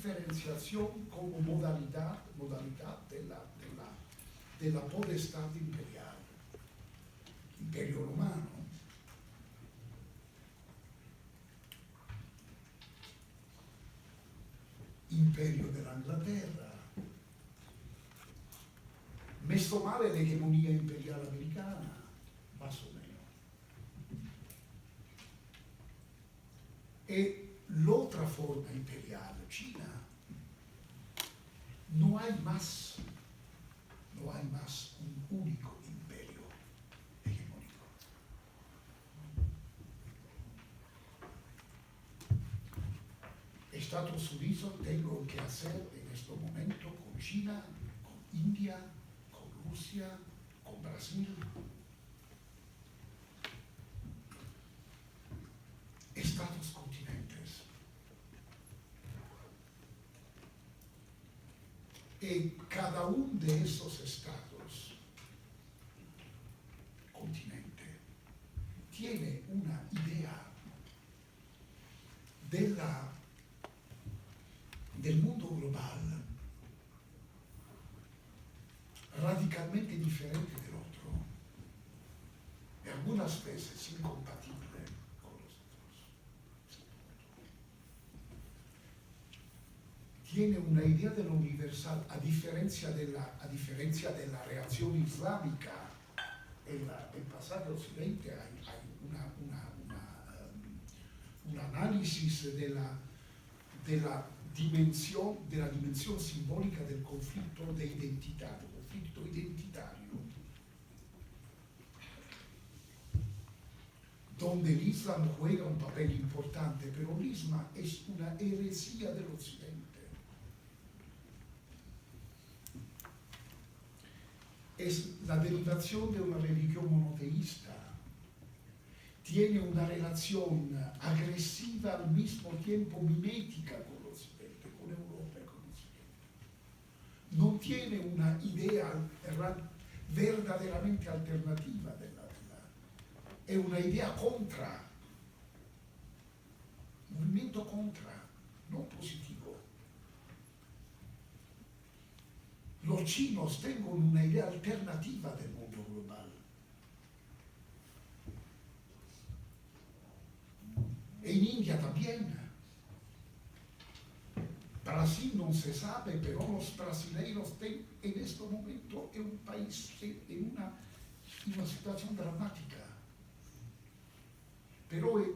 diferenciación como modalidad de la potestad imperial. Imperio romano, imperio della Inglaterra, messo male l'egemonia imperiale americana, más o menos. E l'altra forma imperiale, China, no hay más un único imperio hegemónico. Estados Unidos tengo que hacer en este momento con China, con India, con Rusia, con Brasil. Estados continentes. Y cada uno de esos estados continente tiene una idea del mundo global radicalmente diferente del otro, y algunas veces incompatible con los otros. Tiene una idea de lo universal, a diferencia de la reacción islámica. En el pasaje occidente hay un análisis de la dimensión simbólica del conflicto de identidad, el conflicto identitario, donde el Islam juega un papel importante, pero el Islam es una heresía del Occidente. Es la derivación de una religión monoteísta. Tiene una relación agresiva al mismo tiempo mimética con el Occidente, con Europa y con Occidente. No tiene una idea verdaderamente alternativa de la verdad. Es una idea contra, movimiento contra, no positivo. Los chinos tienen una idea alternativa del mundo global. En India también. Brasil no se sabe, pero los brasileños en este momento es un país en una situación dramática. Pero es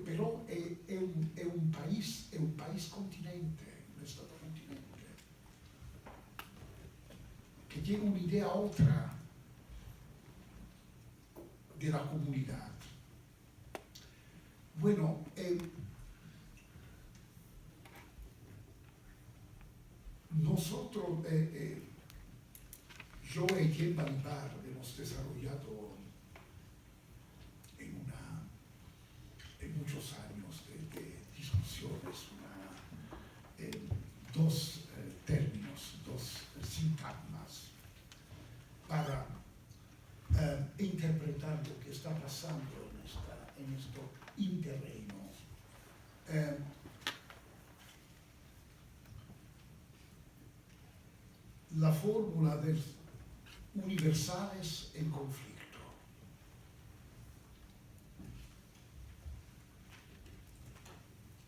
un país continente, un estado continente, que tiene una idea otra de la comunidad. Bueno, nosotros, yo y Etienne Balibar hemos desarrollado en muchos años de discusiones dos términos, dos sintagmas para interpretar lo que está pasando en este interreino. La fórmula de universales en conflicto.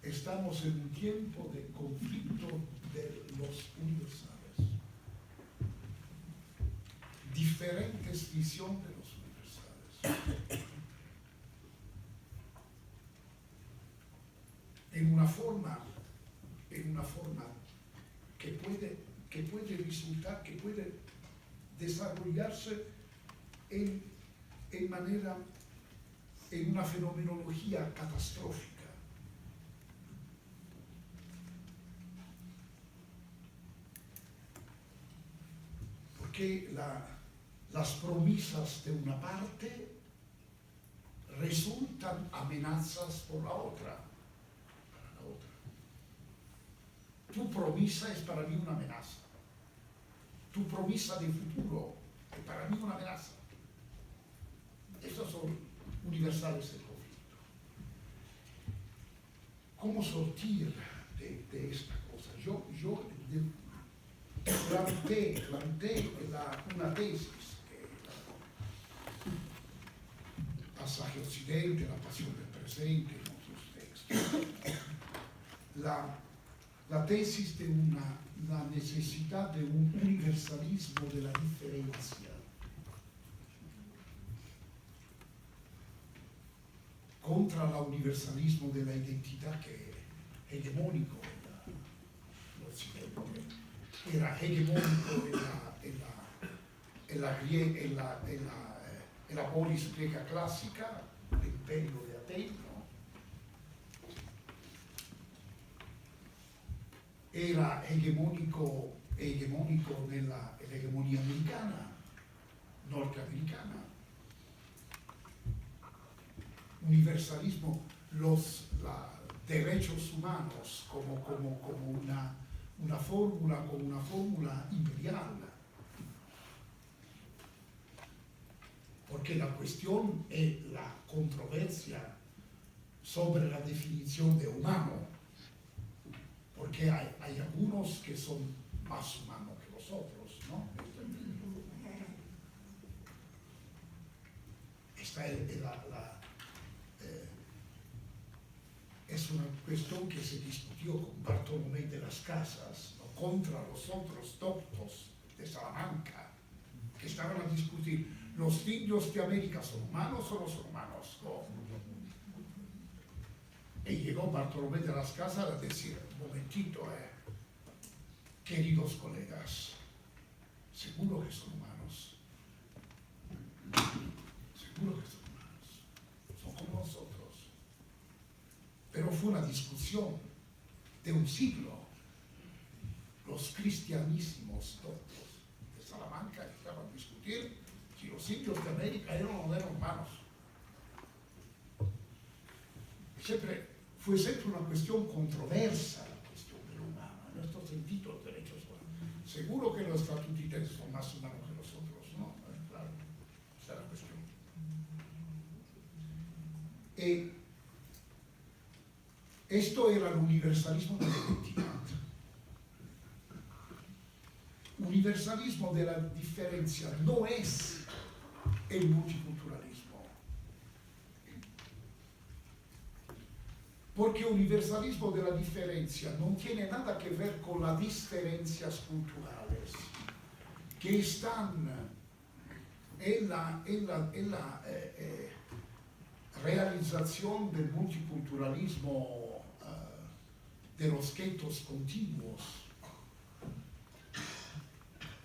Estamos en un tiempo de conflicto de los universales. Diferentes visiones de los universales. En una forma que puede resultar, que puede desarrollarse en una fenomenología catastrófica. Porque las promesas de una parte resultan amenazas por la otra. Tu promesa es para mí una amenaza. Tu promesa de futuro es para mí una amenaza. Estos son universales del conflicto. ¿Cómo sortir de esta cosa? Yo Clarté è una tesi che Passaggio Occidente, La passione del presente, in otros textos. La tesis de la necesidad de un universalismo de la diferencia contra el universalismo de la identidad que es hegemónico en Occidente. Era hegemónico en la polis greca clásica, el imperio de Ateno. Era hegemónico nell'egemonia americana, norteamericana. Universalismo, los derechos humanos como una fórmula imperial. Porque la cuestión es la controversia sobre la definición de humano. Porque hay algunos que son más humanos que los otros, ¿no? Esta es una cuestión que se discutió con Bartolomé de las Casas, ¿no? Contra los otros doctos de Salamanca, que estaban a discutir, ¿los indios de América son humanos o no son humanos? ¿No? Y llegó Bartolomé de las Casas a decir, un momentito, queridos colegas, seguro que son humanos. Seguro que son humanos. Son como nosotros. Pero fue una discusión de un siglo. Los cristianísimos doctos de Salamanca estaban a discutir si los indios de América eran o no eran humanos. Fue siempre una cuestión controversa, la cuestión del humano, en estos sentidos de derechos humanos. Seguro que los estatutitenses son más humanos que nosotros, ¿no? Claro, esa es la cuestión. Esto era el universalismo de la identidad. Universalismo de la diferencia no es el multiculturalismo. Porque el universalismo de la diferencia no tiene nada que ver con las diferencias culturales que están en la realización del multiculturalismo de los guetos continuos,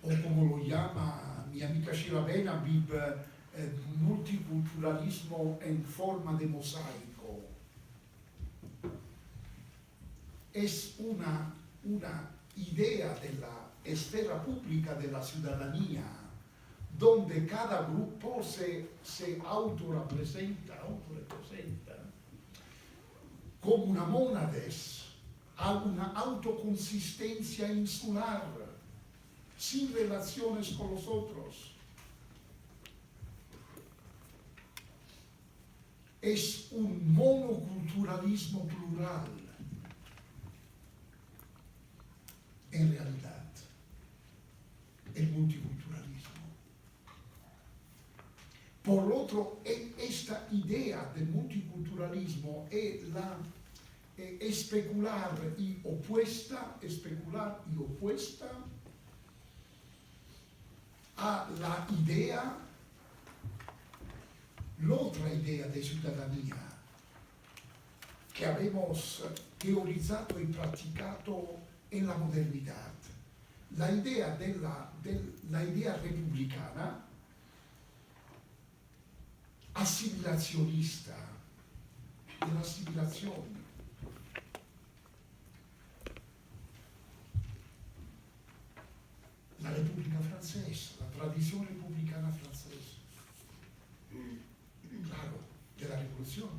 o como lo llama mi amica Sheila Benhabib, multiculturalismo en forma de mosaico. Es una idea de la esfera pública de la ciudadanía, donde cada grupo se autorrepresenta como una mónades, a una autoconsistencia insular, sin relaciones con los otros. Es un monoculturalismo plural. En realidad, el multiculturalismo. Por otro, esta idea del multiculturalismo es especular y opuesta a la otra idea de ciudadanía que habemos teorizado y practicado en la modernidad. La idea la idea republicana, asimilacionista, de la asimilación. La República Francesa, la tradición republicana francesa. Claro, de la Revolución.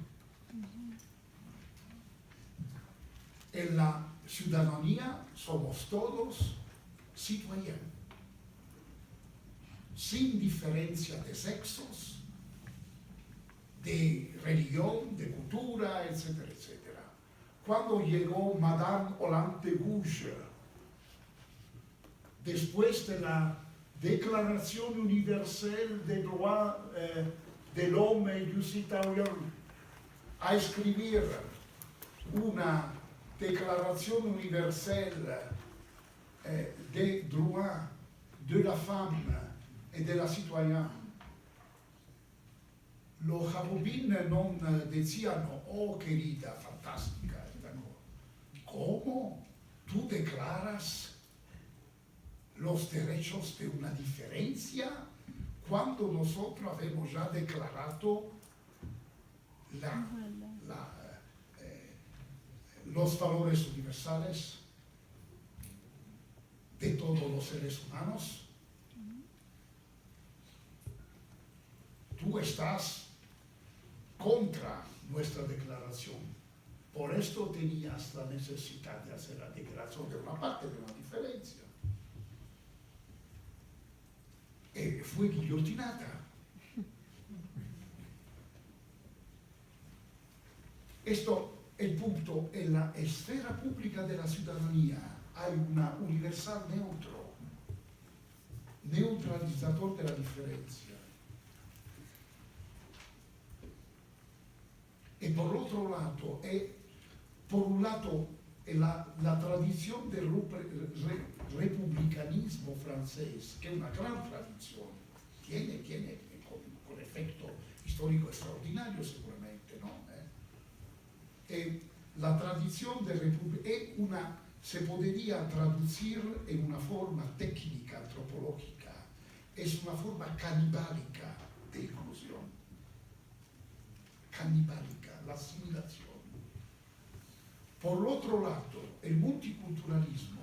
En la ciudadanía somos todos citoyens, sin diferencia de sexos, de religión, de cultura, etcétera, etcétera. Cuando llegó Madame Hollande Bouche después de la Declaración Universal des Droits de l'Homme et du Citoyen, a escribir una Declaración Universal des Droits de la Femme et de la Citoyenne, los jacobines non decíano, oh querida, fantástica, ¿cómo tú declaras los derechos de una diferencia cuando nosotros habemos ya declarado los valores universales de todos los seres humanos? Tú estás contra nuestra declaración. Por esto tenías la necesidad de hacer la declaración de una parte de una diferencia. Fue guillotinada. Esto, el punto, en la esfera pública de la ciudadanía hay una universal neutralizador de la diferencia. Y por otro lado, la tradición del republicanismo francés, que es una gran tradición, tiene con efecto histórico extraordinario seguramente, ¿no? La tradición del republicanismo se podría traducir en una forma técnica, antropológica, es una forma canibálica de inclusión. Canibálica, la asimilación. Por otro lado, el multiculturalismo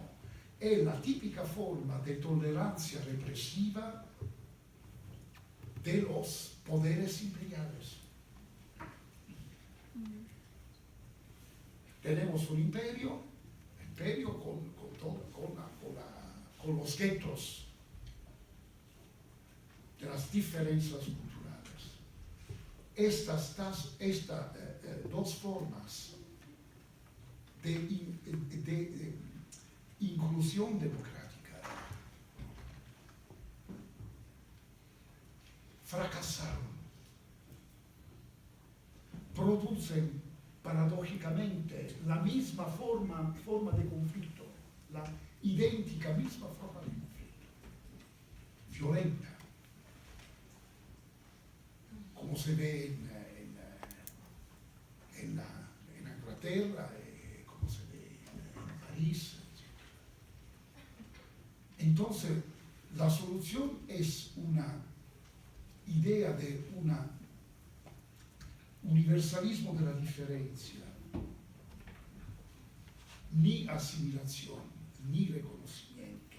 es la típica forma de tolerancia represiva de los poderes imperiales. Tenemos un imperio con los guetos de las diferencias culturales. Estas dos formas de inclusión democrática fracasaron, producen paradójicamente la misma forma de conflicto, la idéntica misma forma de conflicto, violenta, como se ve en Inglaterra, como se ve en París. Entonces, la solución es una idea de un universalismo de la diferencia, ni asimilación, ni reconocimiento,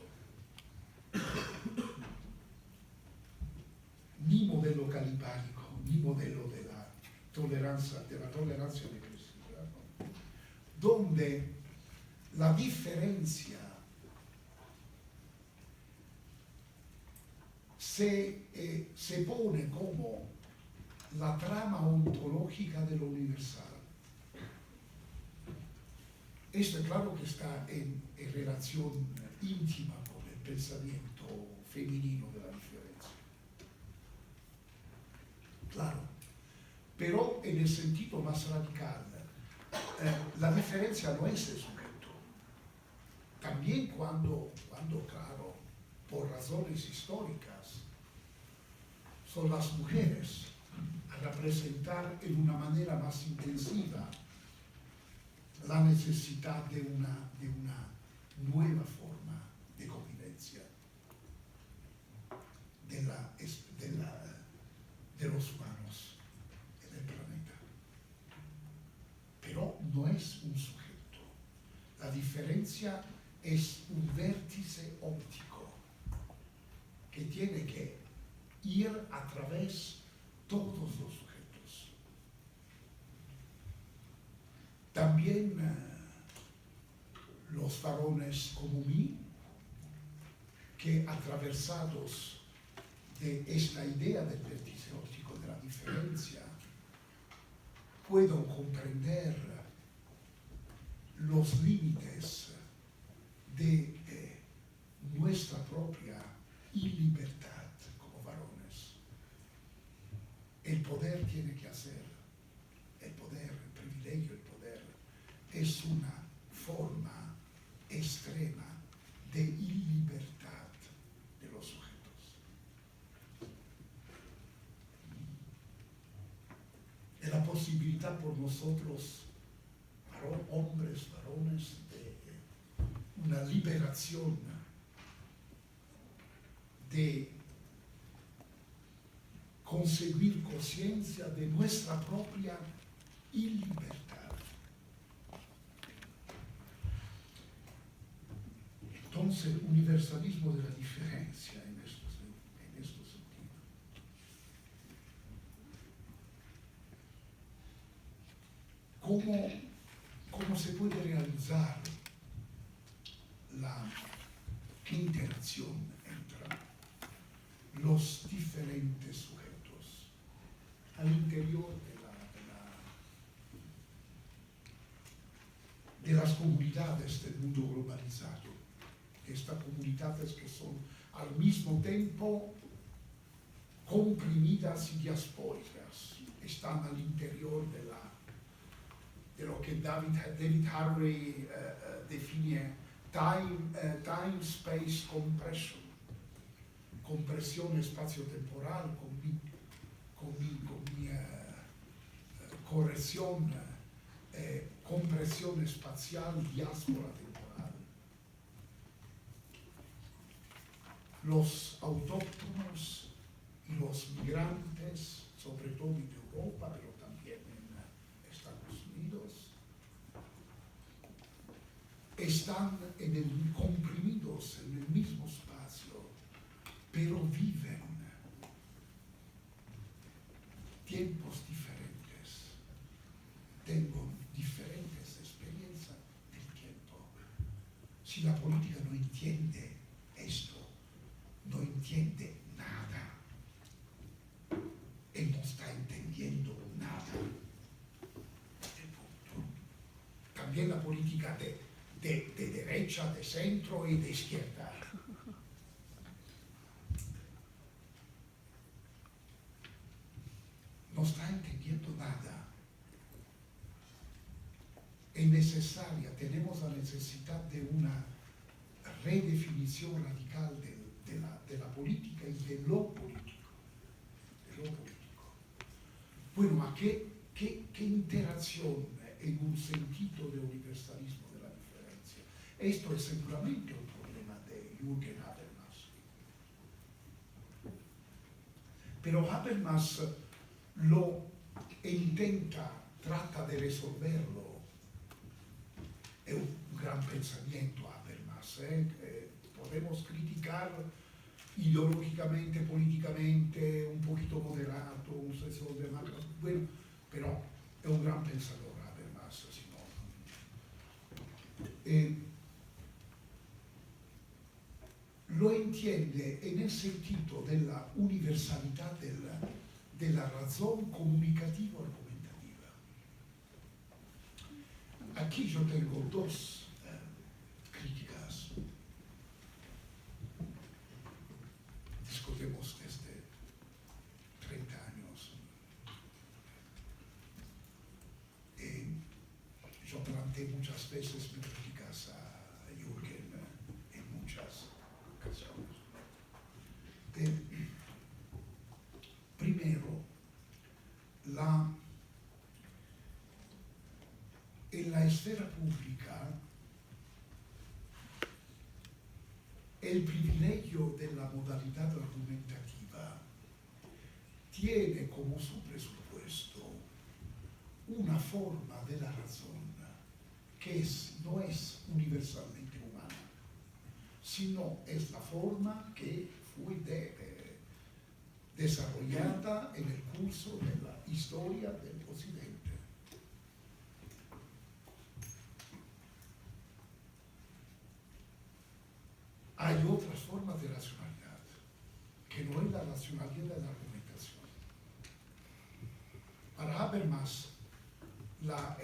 ni modelo calipánico, ni modelo de la tolerancia represiva, ¿no? Donde la diferencia se pone como la trama ontológica de lo universal. Esto claro que está en relación íntima con el pensamiento femenino de la diferencia. Claro, pero en el sentido más radical, la diferencia no es el sujeto. También cuando, claro, por razones históricas, son las mujeres a representar en una manera más intensiva la necesidad de una nueva forma de convivencia de los humanos en el planeta. Pero no es un sujeto. La diferencia es un vértice óptico que tiene que ir a través de todos los sujetos. También los varones como mí, que atravesados de esta idea del vértice óptico de la diferencia, puedo comprender los límites de nuestra propia ilibertad como varones. El poder tiene que hacer, el poder, el privilegio, el poder, es una forma extrema de ilibertad de los sujetos. Es la posibilidad por nosotros, hombres, varones, de una liberación, de conseguir conciencia de nuestra propia ilibertad. Entonces, universalismo de la diferencia en este sentido. ¿Cómo se puede realizar la interacción entre los diferentes sujetos al interior de las comunidades del mundo globalizado? Estas comunidades que son al mismo tiempo comprimidas y diaspóricas, están al interior de lo que David Harvey define time-space compression, compresión espacio-temporal, con mi corrección, compresión espacial, diáspora temporal. Los autóctonos y los migrantes, sobre todo en Europa, pero también en Estados Unidos, están comprimidos en el mismo espacio, pero viven tiempos diferentes, tengo diferentes experiencias del tiempo. Si la política no entiende esto, no entiende nada, él no está entendiendo nada. También la política de derecha, de centro y de izquierda. No está entendiendo nada. Es necesaria, tenemos la necesidad de una redefinición radical de la política y de lo político. Bueno, ¿qué interacción en un sentido de universalismo de la diferencia? Esto es seguramente un problema de Jürgen Habermas. Pero Habermas lo trata de resolverlo. Es un gran pensamiento Habermas. Podemos criticar ideológicamente, políticamente, un poquito moderato, un senso de macro, bueno, pero es un gran pensador Habermas, si no. Lo entiende en el sentido de la universalidad de la razón comunicativo-argumentativa. Aquí yo tengo dos críticas. Discutimos desde 30 años. Yo planteé muchas veces mis críticas a Jürgen en muchas ocasiones. Primero, en la esfera pública, el privilegio de la modalidad argumentativa tiene como su presupuesto una forma de la razón que no es universalmente humana, sino es la forma que fue desarrollada en el curso de la historia del Occidente. Hay otras formas de racionalidad, que no es la racionalidad de la argumentación. Para Habermas, la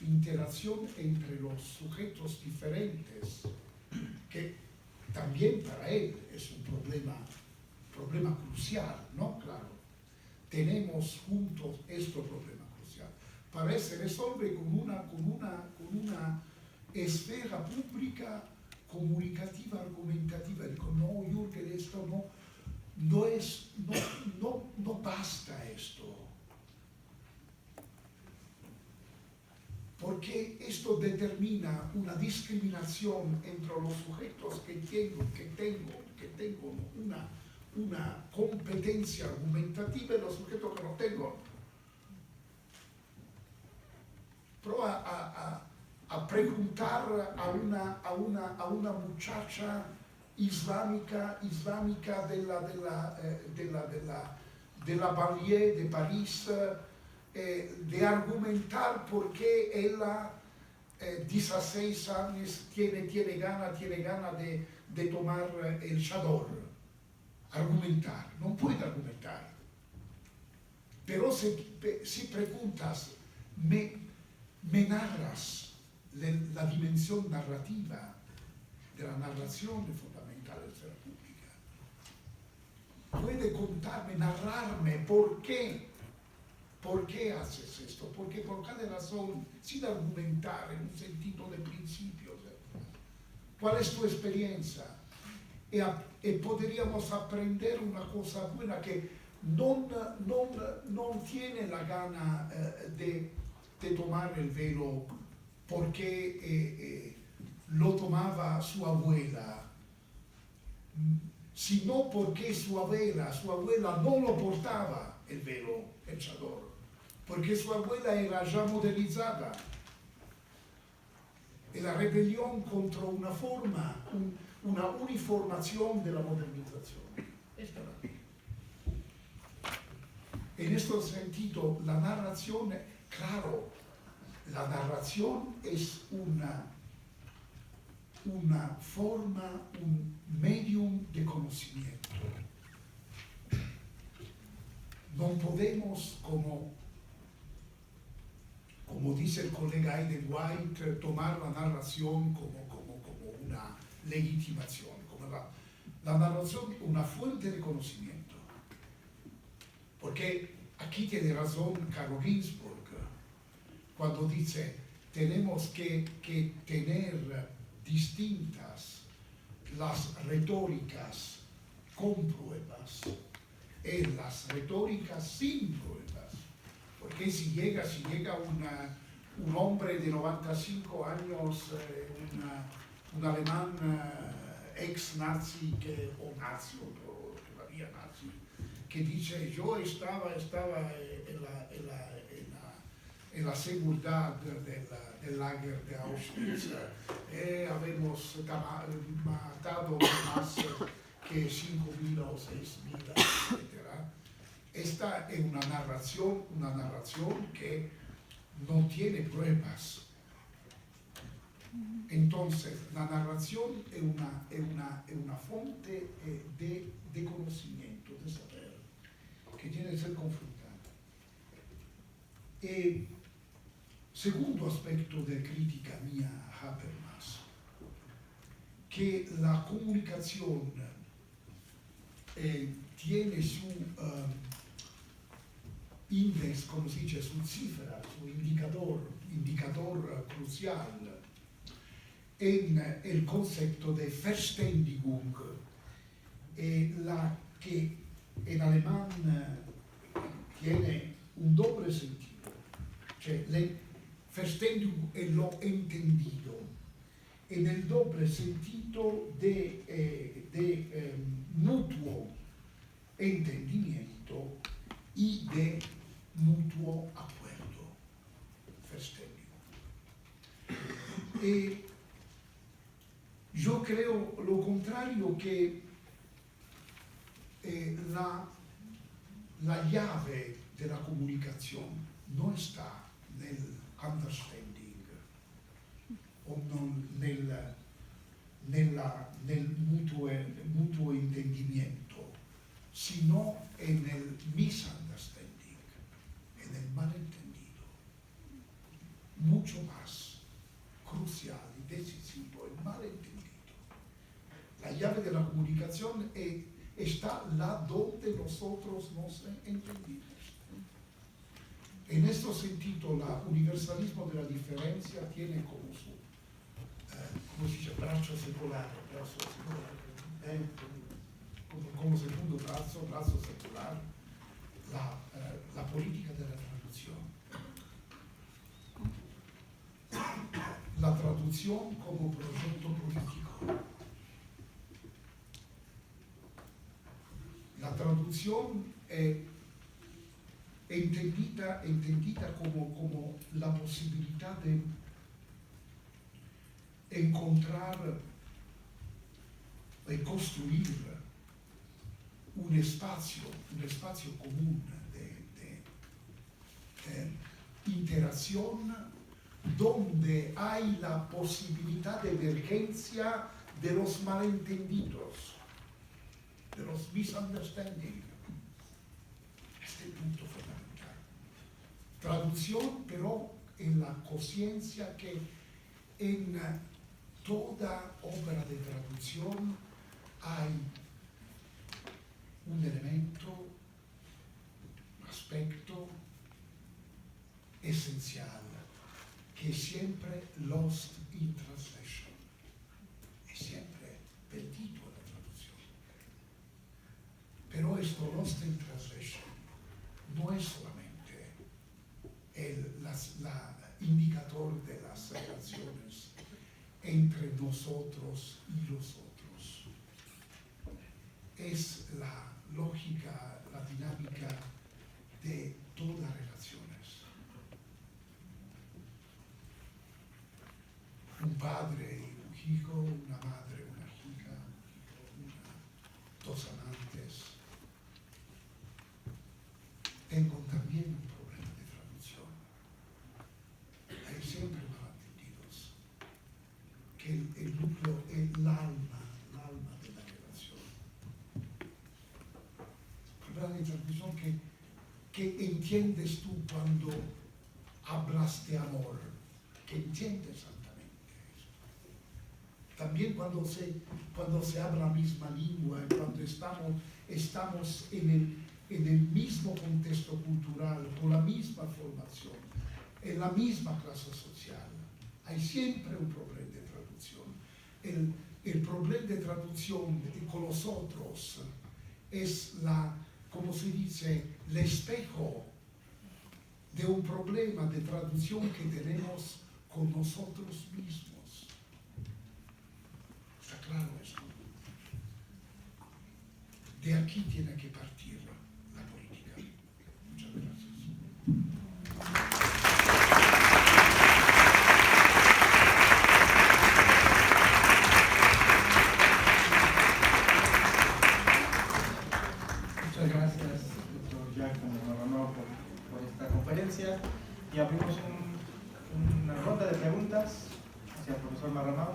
interacción entre los sujetos diferentes que también para él es un problema crucial, ¿no? Claro, tenemos juntos este problema crucial. Para él se resuelve con una esfera pública, comunicativa, argumentativa. Digo, no, Jürgen, esto no basta esto. Porque esto determina una discriminación entre los sujetos que tengo una competencia argumentativa y los sujetos que no tengo. Prueba a preguntar a una muchacha islámica de la banlieue de París, de argumentar por qué ella, 16 años, tiene gana de tomar el chador. Argumentar, no puede argumentar. Pero si preguntas, me narras la dimensión narrativa de la narración fundamental de la esfera pública. Puede contarme, narrarme por qué haces esto, porque por cada razón, sin argumentar en un sentido de principios. ¿Cuál es tu experiencia? Y podríamos aprender una cosa buena, que no tiene la gana de tomar el velo porque lo tomaba su abuela, sino porque su abuela no lo portaba el velo, el chador, porque su abuela era ya modernizada. Y la rebelión contra una forma, una uniformación de la modernización. Esta era. En este sentido, la narración, claro, la narración es una forma, un medium de conocimiento. No podemos, como dice el colega Aidan White, tomar la narración como una legitimación, como la narración una fuente de conocimiento. Porque aquí tiene razón Carlo Ginzburg cuando dice, tenemos que tener distintas las retóricas con pruebas y las retóricas sin pruebas. Porque si llega un hombre de 95 años, un alemán ex-nazi o nazi, o todavía nazi, que dice, yo estaba en la seguridad del lager de Auschwitz, habemos matado más que 5.000 o 6.000, etc. Esta es una narración que no tiene pruebas. Entonces, la narración es una fuente de conocimiento, de saber, que tiene que ser confrontada. Segundo aspecto de crítica mía a Habermas, que la comunicación tiene su index, como se dice, su cifra, su indicador crucial en el concepto de Verständigung, la que en alemán tiene un doble sentido, cioè Verständigung es lo entendido, en el doble sentido de mutuo entendimiento y de mutuo acuerdo, Verständigung. Yo creo lo contrario, que la llave de la comunicación no está nel understanding o nel mutuo entendimiento, sino en el misunderstanding, en el malentendido. Mucho más crucial y decisivo el malentendido. La llave de la comunicación está là donde nosotros nos entendimos. En este sentido, el universalismo de la diferencia tiene como su, ¿cómo se dice?, brazo secular, como segundo brazo secular, la política de la traducción. La traducción como proyecto político. La traducción entendida como la posibilidad de encontrar y construir un espacio común de interacción donde hay la posibilidad de emergencia de los malentendidos, de los misunderstandings. Este punto fundamental. Traducción, pero en la conciencia que en toda obra de traducción hay un elemento, un aspecto esencial, que es siempre lost in translation, es siempre perdido en la traducción. Pero esto lost in translation no es solamente el indicador de las relaciones entre nosotros y los otros. Es la lógica, la dinámica de todas las relaciones. Un padre y un hijo, una madre, una hija, dos amantes. Tengo también un problema de traducción. Hay siempre malentendidos. Que el núcleo es el alma de la relación. Problema de traducción que entiendes tú cuando hablas de amor, que entiendes exactamente eso. También cuando se habla la misma lengua, cuando estamos en el mismo contexto cultural, con la misma formación, en la misma clase social, hay siempre un problema de traducción. El problema de traducción con los otros es como se dice, el espejo de un problema de traducción que tenemos con nosotros mismos. ¿Está claro esto? De aquí tiene que partir la política. Muchas gracias. Muchas gracias, doctor Giacomo Marrano, por esta conferencia. Y abrimos una ronda de preguntas hacia el profesor Marrano.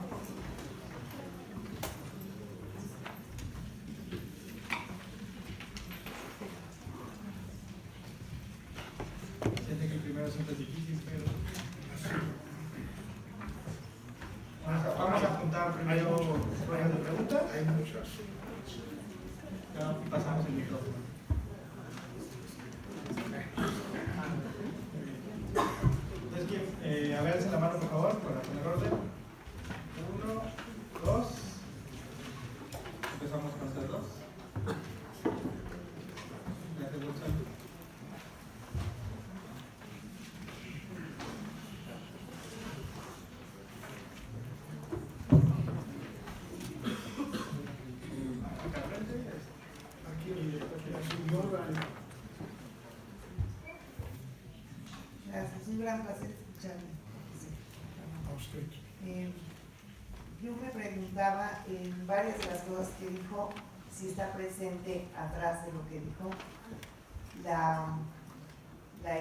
Siente que el primero siempre es difícil, pero vamos a apuntar primero rondas de preguntas. Hay muchas. Ya pasamos el micrófono. Entonces, a ver, alcen la mano por favor para poner orden. 1, 2. Empezamos con ustedes dos. Gracias, Gonzalo. Gracias, es un gran placer escucharme. A usted. Yo me preguntaba en varias de las cosas que dijo, si está presente atrás de lo que dijo la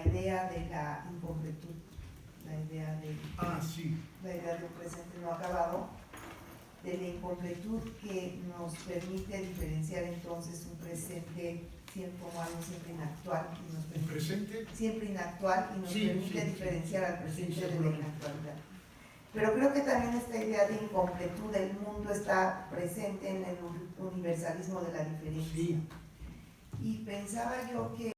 idea de la incompletud, la idea de un presente no acabado, de la incompletud que nos permite diferenciar entonces un presente como algo siempre inactual y nos permite, siempre inactual y nos permite diferenciar al presente de la inactualidad. Pero creo que también esta idea de incompletud del mundo está presente en el universalismo de la diferencia. Sí. Y pensaba yo que